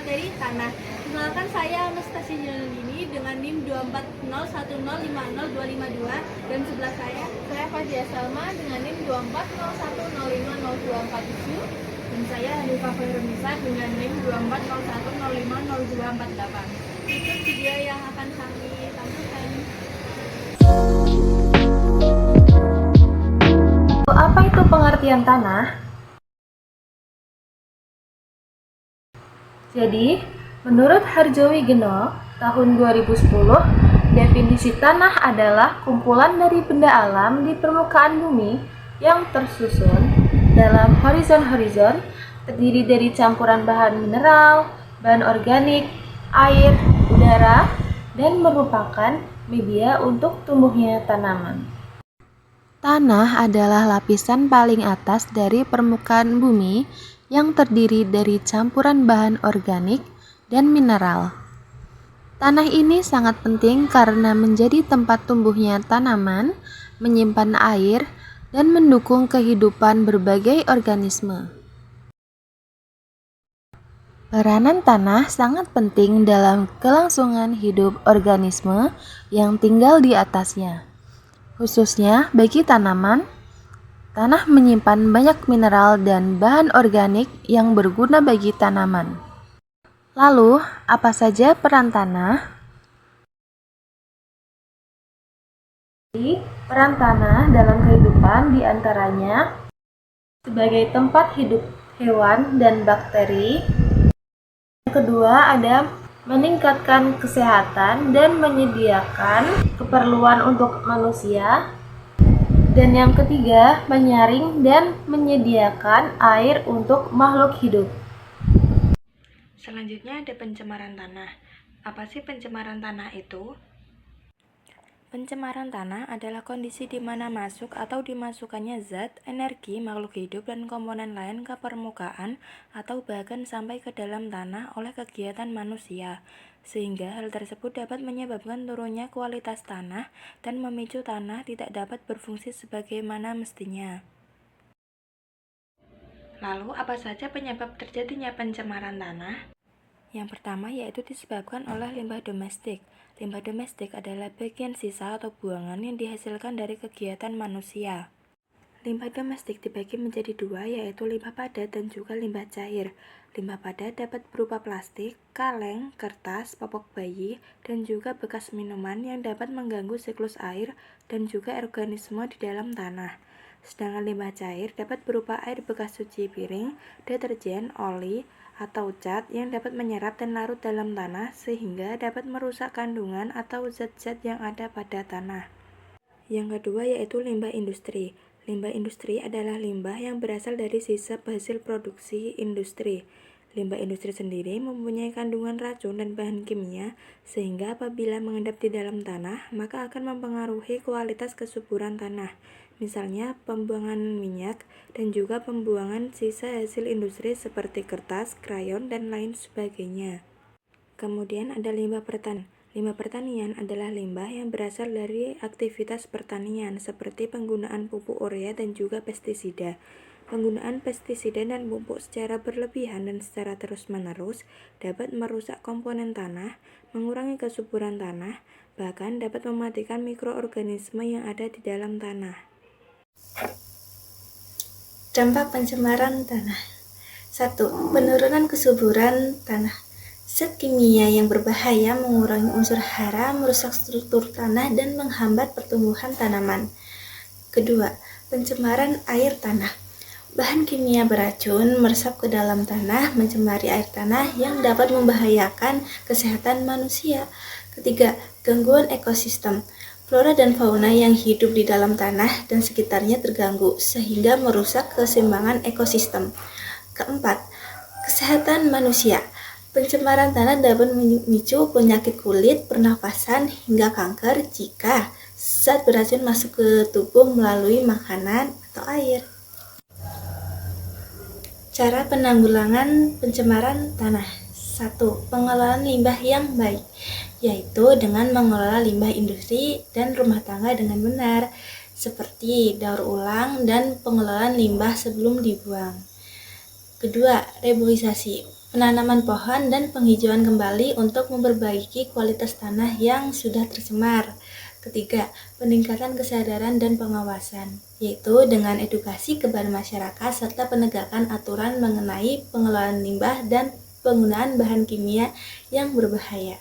materi tanah. Kenalkan saya Anastasi Jalini dengan NIM 24010505252 dan sebelah saya Fadia Salma dengan NIM 240105024 dan saya Hanifah Khairunisa dengan NIM 24010500248. Itu video yang akan kami tampilkan. Apa itu pengertian tanah? Jadi, menurut Harjowigono tahun 2010, definisi tanah adalah kumpulan dari benda alam di permukaan bumi yang tersusun dalam horizon-horizon, terdiri dari campuran bahan mineral, bahan organik, air, udara, dan merupakan media untuk tumbuhnya tanaman. Tanah adalah lapisan paling atas dari permukaan bumi yang terdiri dari campuran bahan organik dan mineral. Tanah ini sangat penting karena menjadi tempat tumbuhnya tanaman, menyimpan air, dan mendukung kehidupan berbagai organisme. Peranan tanah sangat penting dalam kelangsungan hidup organisme yang tinggal di atasnya. Khususnya bagi tanaman, tanah menyimpan banyak mineral dan bahan organik yang berguna bagi tanaman. Lalu, apa saja peran tanah? Peran tanah dalam kehidupan diantaranya sebagai tempat hidup hewan dan bakteri. Yang kedua ada meningkatkan kesehatan dan menyediakan keperluan untuk manusia. Dan yang ketiga, menyaring dan menyediakan air untuk makhluk hidup. Selanjutnya ada pencemaran tanah. Apa sih pencemaran tanah itu? Pencemaran tanah adalah kondisi di mana masuk atau dimasukkannya zat, energi, makhluk hidup, dan komponen lain ke permukaan atau bahkan sampai ke dalam tanah oleh kegiatan manusia, sehingga hal tersebut dapat menyebabkan turunnya kualitas tanah dan memicu tanah tidak dapat berfungsi sebagaimana mestinya. Lalu, apa saja penyebab terjadinya pencemaran tanah? Yang pertama yaitu disebabkan oleh limbah domestik. Limbah domestik adalah bagian sisa atau buangan yang dihasilkan dari kegiatan manusia. Limbah domestik dibagi menjadi dua, yaitu limbah padat dan juga limbah cair. Limbah padat dapat berupa plastik, kaleng, kertas, popok bayi, dan juga bekas minuman yang dapat mengganggu siklus air dan juga organisme di dalam tanah. Sedangkan limbah cair dapat berupa air bekas cuci piring, deterjen, oli, atau cat yang dapat menyerap dan larut dalam tanah sehingga dapat merusak kandungan atau zat-zat yang ada pada tanah. Yang kedua yaitu limbah industri. Limbah industri adalah limbah yang berasal dari sisa hasil produksi industri. Limbah industri sendiri mempunyai kandungan racun dan bahan kimia sehingga apabila mengendap di dalam tanah maka akan mempengaruhi kualitas kesuburan tanah. Misalnya pembuangan minyak dan juga pembuangan sisa hasil industri seperti kertas, krayon, dan lain sebagainya. Kemudian ada limbah pertanian. Limbah pertanian adalah limbah yang berasal dari aktivitas pertanian seperti penggunaan pupuk urea dan juga pestisida. Penggunaan pestisida dan pupuk secara berlebihan dan secara terus-menerus dapat merusak komponen tanah, mengurangi kesuburan tanah, bahkan dapat mematikan mikroorganisme yang ada di dalam tanah. Dampak pencemaran tanah. 1. Penurunan kesuburan tanah. Zat kimia yang berbahaya mengurangi unsur hara, merusak struktur tanah, dan menghambat pertumbuhan tanaman. Kedua, pencemaran air tanah. Bahan kimia beracun meresap ke dalam tanah, mencemari air tanah yang dapat membahayakan kesehatan manusia. Ketiga, gangguan ekosistem. Flora dan fauna yang hidup di dalam tanah dan sekitarnya terganggu, sehingga merusak keseimbangan ekosistem. Keempat, kesehatan manusia. Pencemaran tanah dapat memicu penyakit kulit, pernafasan, hingga kanker jika zat beracun masuk ke tubuh melalui makanan atau air. Cara penanggulangan pencemaran tanah. 1. Pengelolaan limbah yang baik, yaitu dengan mengelola limbah industri dan rumah tangga dengan benar, seperti daur ulang dan pengelolaan limbah sebelum dibuang. Kedua, reboisasi. penanaman pohon dan penghijauan kembali untuk memperbaiki kualitas tanah yang sudah tercemar. Ketiga, peningkatan kesadaran dan pengawasan, yaitu dengan edukasi kepada masyarakat serta penegakan aturan mengenai pengelolaan limbah dan penggunaan bahan kimia yang berbahaya.